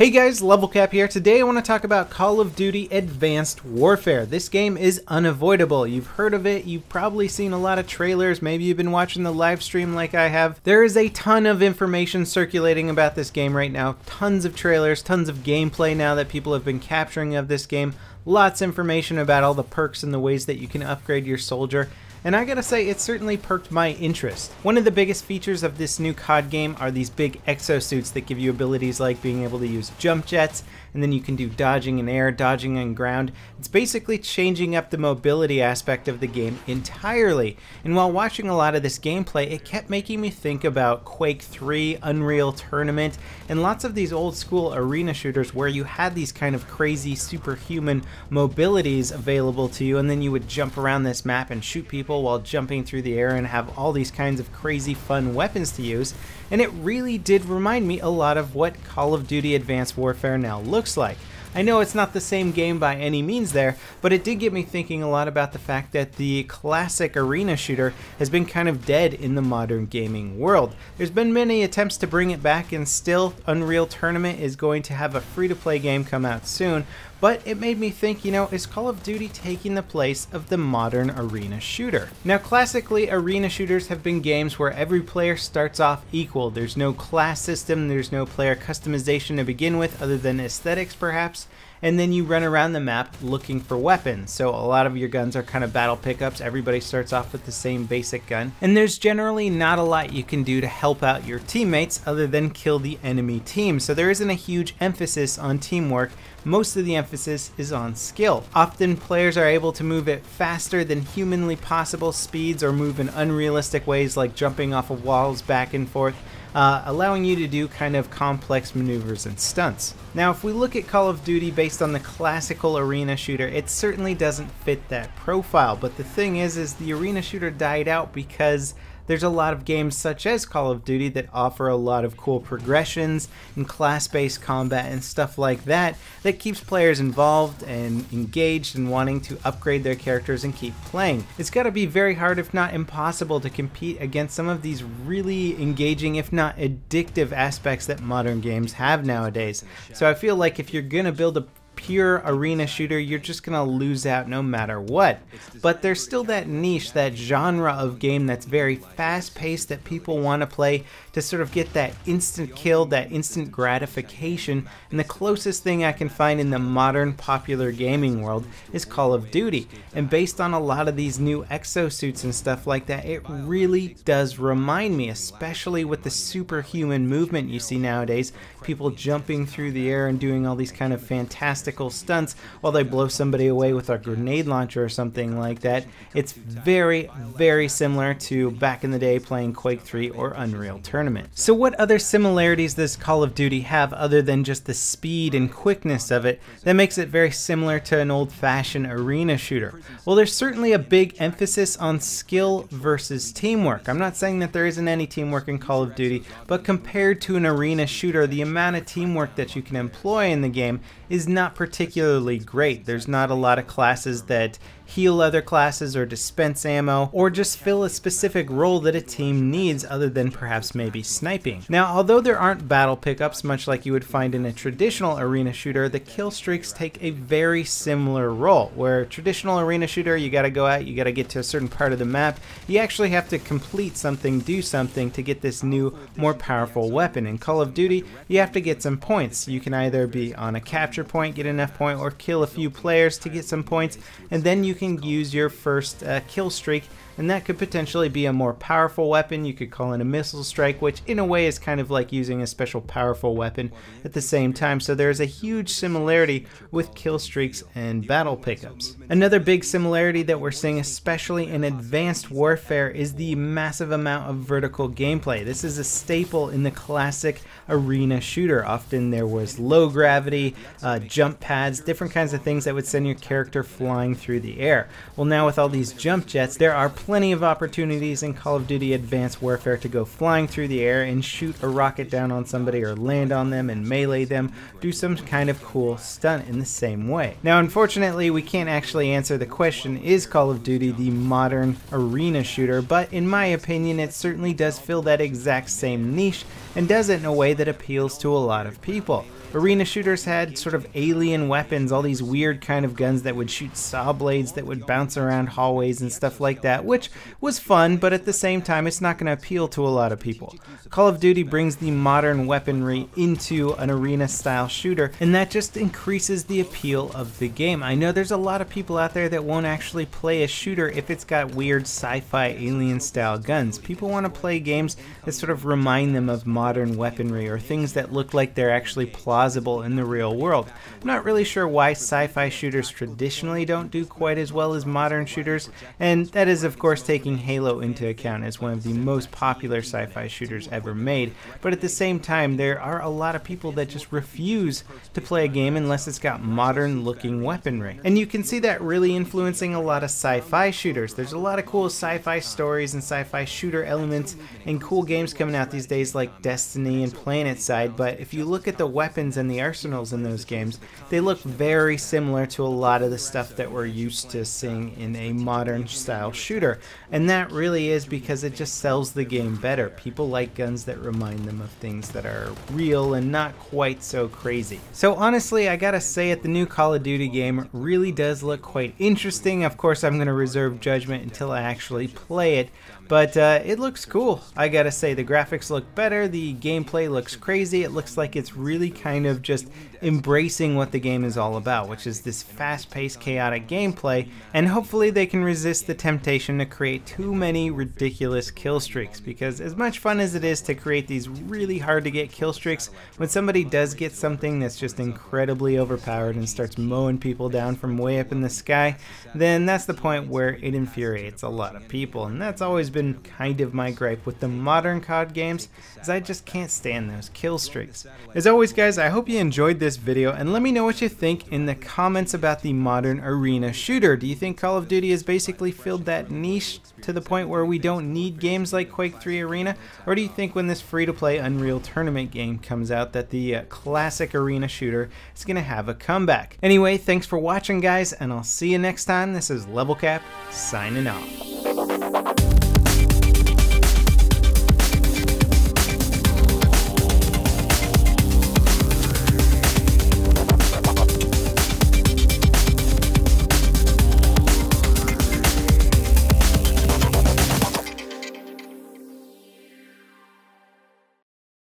Hey guys, LevelCap here. Today I want to talk about Call of Duty Advanced Warfare. This game is unavoidable. You've heard of it, you've probably seen a lot of trailers, maybe you've been watching the live stream like I have. There is a ton of information circulating about this game right now. Tons of trailers, tons of gameplay now that people have been capturing of this game. Lots of information about all the perks and the ways that you can upgrade your soldier. And I gotta say, it certainly perked my interest. One of the biggest features of this new COD game are these big exosuits that give you abilities like being able to use jump jets, and then you can do dodging in air, dodging on ground. It's basically changing up the mobility aspect of the game entirely. And while watching a lot of this gameplay, it kept making me think about Quake 3, Unreal Tournament, and lots of these old school arena shooters where you had these kind of crazy superhuman mobilities available to you, and then you would jump around this map and shoot people while jumping through the air and have all these kinds of crazy fun weapons to use. And it really did remind me a lot of what Call of Duty Advanced Warfare now looks like. I know it's not the same game by any means there, but it did get me thinking a lot about the fact that the classic arena shooter has been kind of dead in the modern gaming world. There's been many attempts to bring it back, and still Unreal Tournament is going to have a free-to-play game come out soon, but it made me think, you know, is Call of Duty taking the place of the modern arena shooter? Now, classically, arena shooters have been games where every player starts off equal. There's no class system, there's no player customization to begin with other than aesthetics perhaps, and then you run around the map looking for weapons. So a lot of your guns are kind of battle pickups. Everybody starts off with the same basic gun, and there's generally not a lot you can do to help out your teammates other than kill the enemy team. So there isn't a huge emphasis on teamwork. Most of the emphasis is on skill. Often players are able to move at faster than humanly possible speeds, or move in unrealistic ways like jumping off of walls back and forth, allowing you to do kind of complex maneuvers and stunts. Now, if we look at Call of Duty based on the classical arena shooter, it certainly doesn't fit that profile. But the thing is the arena shooter died out because there's a lot of games such as Call of Duty that offer a lot of cool progressions and class-based combat and stuff like that that keeps players involved and engaged and wanting to upgrade their characters and keep playing. It's got to be very hard, if not impossible, to compete against some of these really engaging, if not addictive aspects that modern games have nowadays. So I feel like if you're gonna build a pure arena shooter, you're just gonna lose out no matter what. But there's still that niche, that genre of game that's very fast-paced that people want to play to sort of get that instant kill, that instant gratification. And the closest thing I can find in the modern popular gaming world is Call of Duty. And based on a lot of these new exosuits and stuff like that, it really does remind me, especially with the superhuman movement you see nowadays, people jumping through the air and doing all these kind of fantastic stunts while they blow somebody away with a grenade launcher or something like that. It's very, very similar to back in the day playing Quake 3 or Unreal Tournament. So what other similarities does Call of Duty have other than just the speed and quickness of it that makes it very similar to an old-fashioned arena shooter? Well, there's certainly a big emphasis on skill versus teamwork. I'm not saying that there isn't any teamwork in Call of Duty, but compared to an arena shooter, the amount of teamwork that you can employ in the game is not particularly great. There's not a lot of classes that heal other classes or dispense ammo or just fill a specific role that a team needs other than perhaps maybe sniping. Now, although there aren't battle pickups much like you would find in a traditional arena shooter, the kill streaks take a very similar role. Where traditional arena shooter, you gotta go out, you gotta get to a certain part of the map, you actually have to complete something, do something to get this new, more powerful weapon. In Call of Duty, you have to get some points. You can either be on a capture point, get enough point, or kill a few players to get some points, and then you can use your first kill streak, and that could potentially be a more powerful weapon. You could call it a missile strike, which in a way is kind of like using a special powerful weapon at the same time. So there's a huge similarity with kill streaks and battle pickups. Another big similarity that we're seeing, especially in Advanced Warfare, is the massive amount of vertical gameplay. This is a staple in the classic arena shooter. Often there was low gravity, jump pads, different kinds of things that would send your character flying through the air. Well, now with all these jump jets, there are plenty of opportunities in Call of Duty Advanced Warfare to go flying through the air and shoot a rocket down on somebody, or land on them and melee them, do some kind of cool stunt in the same way. Now, unfortunately, we can't actually answer the question, is Call of Duty the modern arena shooter? But in my opinion, it certainly does fill that exact same niche and does it in a way that appeals to a lot of people. arena shooters had sort of alien weapons, all these weird kind of guns that would shoot saw blades that would bounce around hallways and stuff like that, which was fun, but at the same time it's not going to appeal to a lot of people. Call of Duty brings the modern weaponry into an arena style shooter, and that just increases the appeal of the game. I know there's a lot of people out there that won't actually play a shooter if it's got weird sci-fi alien style guns. People want to play games that sort of remind them of modern weaponry or things that look like they're actually plausible in the real world. I'm not really sure why sci-fi shooters traditionally don't do quite as well as modern shooters, and that is of course taking Halo into account as one of the most popular sci-fi shooters ever made, but at the same time there are a lot of people that just refuse to play a game unless it's got modern looking weaponry. And you can see that really influencing a lot of sci-fi shooters. There's a lot of cool sci-fi stories and sci-fi shooter elements and cool games coming out these days like Destiny and PlanetSide, but if you look at the weapons and the arsenals in those games, they look very similar to a lot of the stuff that we're used to seeing in a modern style shooter. And that really is because it just sells the game better. People like guns that remind them of things that are real and not quite so crazy. So honestly, I gotta say the new Call of Duty game really does look quite interesting. Of course, I'm gonna reserve judgment until I actually play it, but it looks cool. I gotta say, the graphics look better, the gameplay looks crazy, it looks like it's really kind of just embracing what the game is all about, which is this fast-paced, chaotic gameplay, and hopefully they can resist the temptation to create too many ridiculous kill streaks, because as much fun as it is to create these really hard to get kill streaks, when somebody does get something that's just incredibly overpowered and starts mowing people down from way up in the sky, then that's the point where it infuriates a lot of people. And that's always been kind of my gripe with the modern COD games, is I just can't stand those kill streaks. As always guys, I hope you enjoyed this video, and let me know what you think in the comments about the modern arena shooter. Do you think Call of Duty has basically filled that niche to the point where we don't need games like Quake 3 Arena, or do you think when this free-to-play Unreal Tournament game comes out that the classic arena shooter is going to have a comeback? Anyway, thanks for watching guys, and I'll see you next time. This is LevelCap signing off.